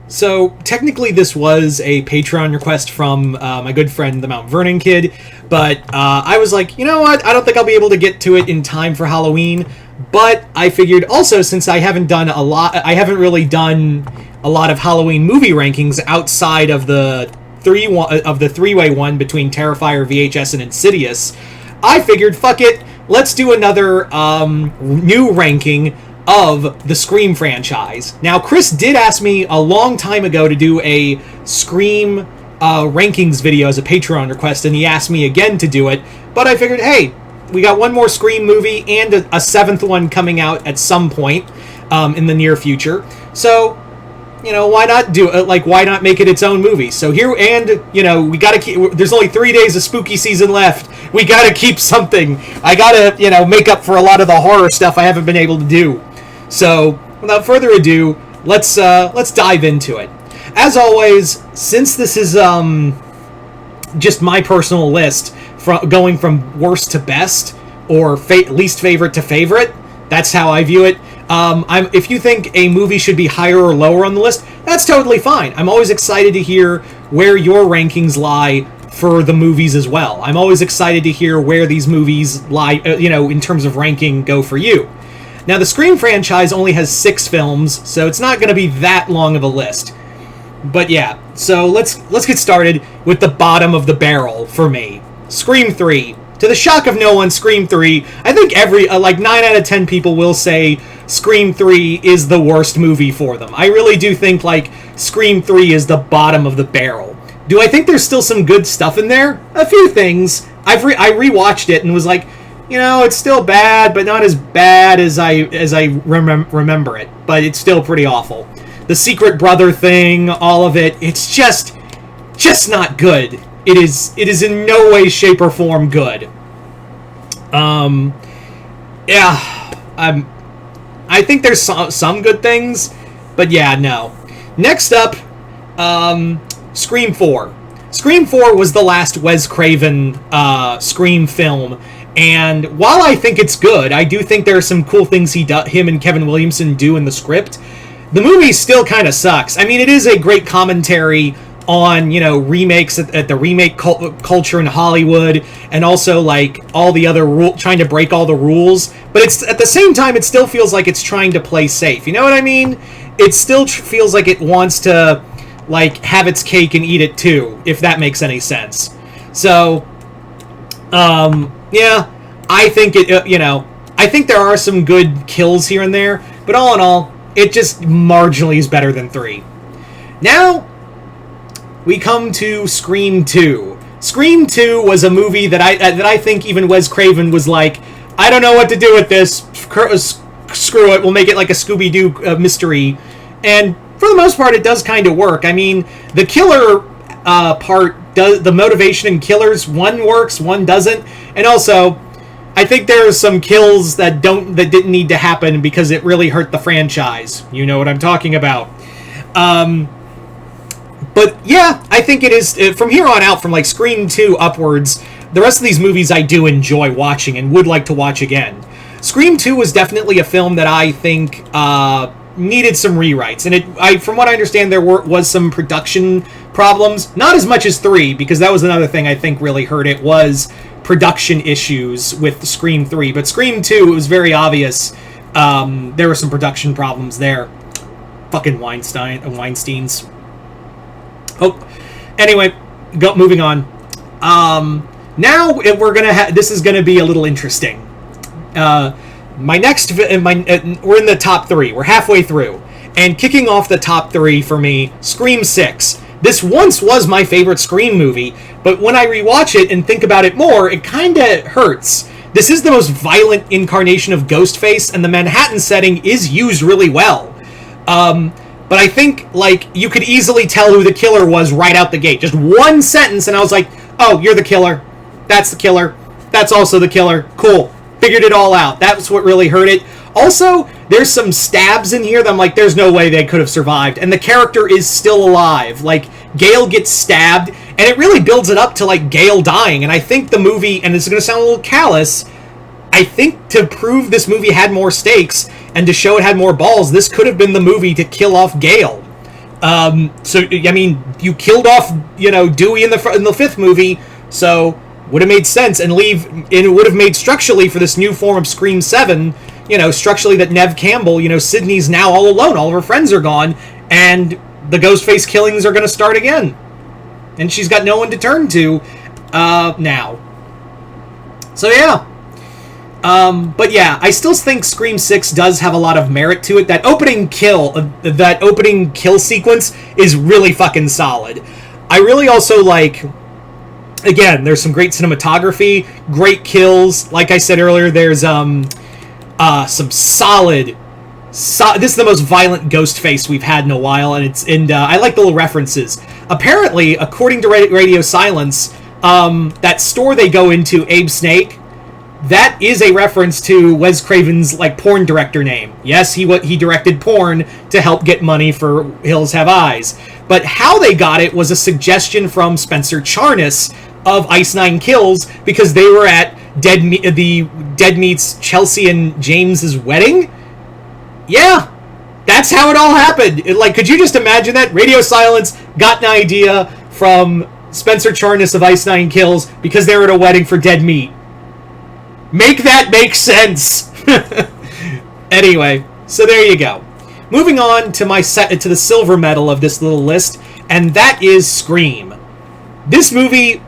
So technically, this was a Patreon request from my good friend, the Mount Vernon Kid, but I was like, you know what? I don't think I'll be able to get to it in time for Halloween. But I figured also, since I haven't really done a lot of Halloween movie rankings outside of the three-way one between Terrifier, VHS, and Insidious, I figured, fuck it, let's do another new ranking of the Scream franchise. Now, Chris did ask me a long time ago to do a Scream rankings video as a Patreon request, and he asked me again to do it, but I figured, hey, we got one more Scream movie and a seventh one coming out at some point in the near future, so why not do it? Like, why not make it its own movie? So here, and we gotta keep. There's only 3 days of spooky season left. We gotta keep something. I gotta, make up for a lot of the horror stuff I haven't been able to do. So, without further ado, let's dive into it. As always, since this is just my personal list, going from worst to best or least favorite to favorite, that's how I view it. If you think a movie should be higher or lower on the list, that's totally fine. I'm always excited to hear where your rankings lie for the movies as well. I'm always excited to hear where these movies lie, in terms of ranking go for you. Now, the Scream franchise only has 6 films, so it's not going to be that long of a list. But yeah, so let's get started with the bottom of the barrel for me. Scream 3. To the shock of no one, Scream 3, I think 9 out of 10 people will say Scream 3 is the worst movie for them. I really do think, Scream 3 is the bottom of the barrel. Do I think there's still some good stuff in there? A few things. I rewatched it and was like, it's still bad, but not as bad as I remember it. But it's still pretty awful. The secret brother thing, all of it, it's just not good. It is in no way, shape, or form good. I think there's some good things, but yeah, no. Next up, Scream 4. Scream 4 was the last Wes Craven Scream film, and while I think it's good, I do think there are some cool things him and Kevin Williamson do in the script. The movie still kind of sucks. I mean, it is a great commentary on, remakes at the remake culture in Hollywood, and also, all the other trying to break all the rules, but it's, at the same time, it still feels like it's trying to play safe, you know what I mean? It still feels like it wants to, have its cake and eat it too, if that makes any sense. So, yeah, I think I think there are some good kills here and there, but all in all, it just marginally is better than 3. Now, we come to Scream 2. Scream 2 was a movie that I think even Wes Craven was like, I don't know what to do with this. Screw it. We'll make it like a Scooby-Doo mystery. And for the most part, it does kind of work. I mean, the killer part, the motivation in killers, one works, one doesn't. And also, I think there are some kills that didn't need to happen because it really hurt the franchise. You know what I'm talking about. But yeah, I think it is, from here on out, from Scream 2 upwards, the rest of these movies I do enjoy watching and would like to watch again. Scream 2 was definitely a film that I think needed some rewrites, and from what I understand, there was some production problems. Not as much as 3, because that was another thing I think really hurt it, was production issues with Scream 3. But Scream 2, it was very obvious there were some production problems there. Fucking Weinsteins. Oh, anyway, moving on. Now we're gonna this is gonna be a little interesting. We're in the top 3. We're halfway through, and kicking off the top 3 for me, Scream 6. This once was my favorite Scream movie, but when I rewatch it and think about it more, it kind of hurts. This is the most violent incarnation of Ghostface, and the Manhattan setting is used really well. But I think, you could easily tell who the killer was right out the gate. Just one sentence, and I was like, oh, you're the killer. That's the killer. That's also the killer. Cool. Figured it all out. That's what really hurt it. Also, there's some stabs in here that I'm like, there's no way they could have survived. And the character is still alive. Gale gets stabbed, and it really builds it up to, Gale dying. And I think the movie, and this is going to sound a little callous, I think to prove this movie had more stakes, and to show it had more balls, this could have been the movie to kill off Gale. So I mean, you killed off Dewey in the fifth movie, so would have made sense and it would have made structurally for this new form of Scream 7. Structurally that Neve Campbell, Sidney's now all alone, all of her friends are gone, and the Ghostface killings are going to start again, and she's got no one to turn to now. So yeah. But yeah, I still think Scream 6 does have a lot of merit to it. That opening kill sequence is really fucking solid. I really also like, again, there's some great cinematography, great kills. Like I said earlier, there's some solid. This is the most violent Ghostface we've had in a while, and I like the little references. Apparently, according to Radio Silence, that store they go into, Abe Snake, that is a reference to Wes Craven's porn director name. Yes, he directed porn to help get money for Hills Have Eyes. But how they got it was a suggestion from Spencer Charnas of Ice Nine Kills, because they were at the Dead Meat's Chelsea and James's wedding. Yeah, that's how it all happened. Could you just imagine that? Radio Silence got an idea from Spencer Charnas of Ice Nine Kills because they were at a wedding for Dead Meat. Make that make sense. Anyway, so there you go. Moving on to to the silver medal of this little list, and that is Scream. This movie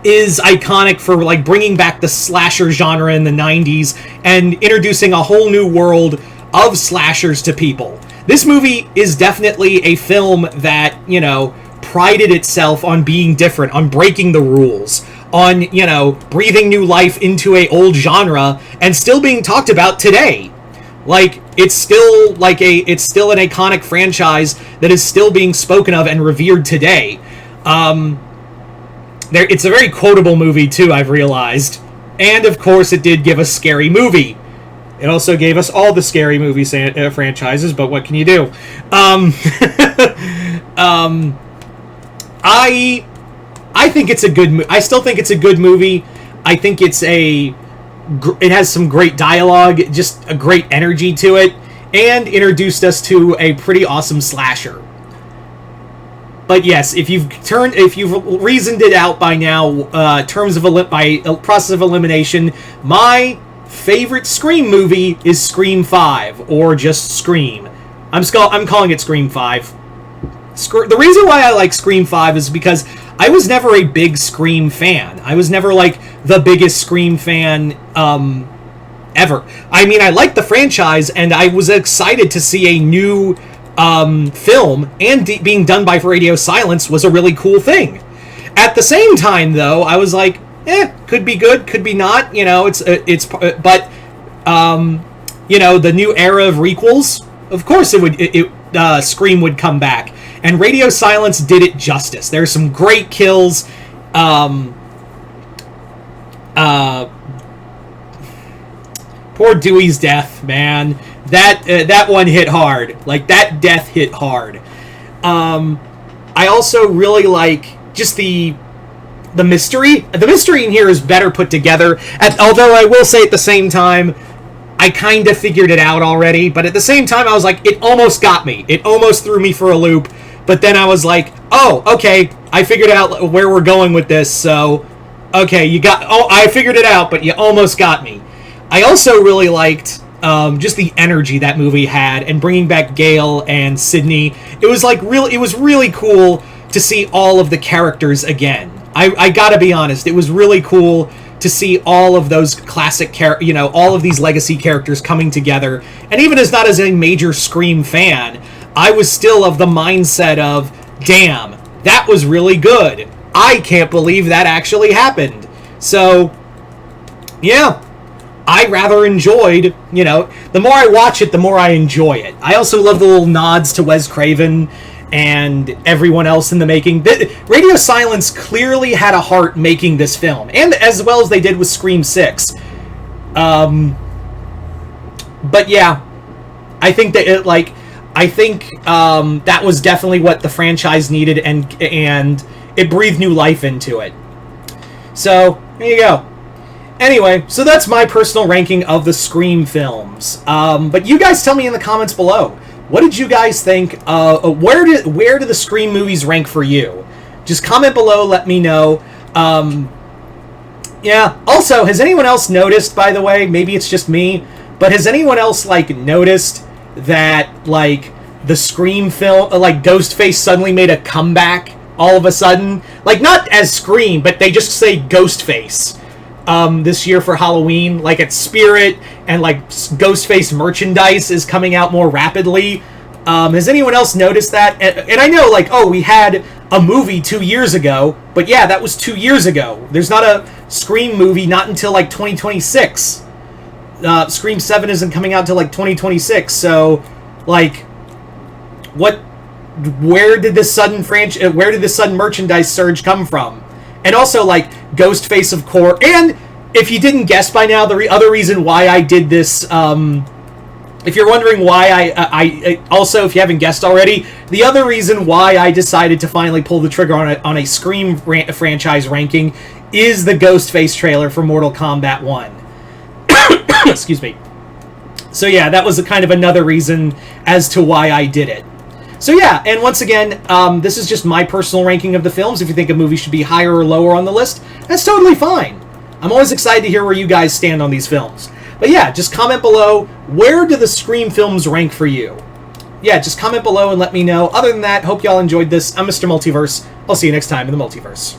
is iconic for bringing back the slasher genre in the 90s and introducing a whole new world of slashers to people. This movie is definitely a film that, prided itself on being different, on breaking the rules, on, breathing new life into a old genre and still being talked about today. It's still an iconic franchise that is still being spoken of and revered today. It's a very quotable movie too, I've realized. And of course it did give us Scary Movie. It also gave us all the Scary Movie franchises, but what can you do? I think it's a good I still think it's a good movie. I think it has some great dialogue, just a great energy to it, and introduced us to a pretty awesome slasher. But yes, if you've reasoned it out by now, terms of by process of elimination, my favorite Scream movie is Scream 5, or just Scream. I'm calling it Scream 5. The reason why I like Scream 5 is because I was never a big Scream fan. I was never the biggest Scream fan ever. I mean, I liked the franchise, and I was excited to see a new film, and being done by Radio Silence was a really cool thing. At the same time, though, I was like, could be good, could be not. But the new era of requels, of course, Scream would come back, and Radio Silence did it justice. There's some great kills. Poor Dewey's death, man. That one hit hard. That death hit hard. I also really like just the mystery. The mystery in here is better put together. Although I will say at the same time, I kind of figured it out already. But at the same time, I was like, it almost got me. It almost threw me for a loop. But then I was like, oh, okay, I figured out where we're going with this. So, okay, I figured it out, but you almost got me. I also really liked just the energy that movie had, and bringing back Gale and Sidney. It was really cool to see all of the characters again. I gotta be honest, it was really cool to see all of those classic all of these legacy characters coming together. And even as not as a major Scream fan, I was still of the mindset of, damn, that was really good. I can't believe that actually happened. So, yeah. I rather enjoyed, the more I watch it, the more I enjoy it. I also love the little nods to Wes Craven and everyone else in the making. Radio Silence clearly had a heart making this film, and as well as they did with Scream 6. But yeah, I think that that was definitely what the franchise needed, and it breathed new life into it. So, there you go. Anyway, so that's my personal ranking of the Scream films. But you guys tell me in the comments below. what did you guys think? Where do the Scream movies rank for you? Just comment below, let me know. Yeah. Also, has anyone else noticed, by the way, maybe it's just me, but has anyone else, like, noticed that, like, the Scream film, like, Ghostface suddenly made a comeback all of a sudden? Like, not as Scream, but they just say Ghostface this year for Halloween. Like, at Spirit, and, like, Ghostface merchandise is coming out more rapidly. Has anyone else noticed that? And I know, like, oh, we had a movie 2 years ago, but yeah, that was 2 years ago. There's not a Scream movie not until, like, 2026. Scream 7 isn't coming out until, like, 2026, so, like, where did this sudden merchandise surge come from? And also, like, Ghostface, of course, and if you didn't guess by now, the other reason why I did this, if you're wondering why I also, if you haven't guessed already, the other reason why I decided to finally pull the trigger on a Scream franchise ranking is the Ghostface trailer for Mortal Kombat 1. Excuse me. So yeah, that was kind of another reason as to why I did it. So yeah, and once again, this is just my personal ranking of the films. If you think a movie should be higher or lower on the list, that's totally fine. I'm always excited to hear where you guys stand on these films. But yeah, just comment below, where do the Scream films rank for you? Yeah, just comment below and let me know. Other than that, hope y'all enjoyed this. I'm Mr. Multiverse. I'll see you next time in the Multiverse.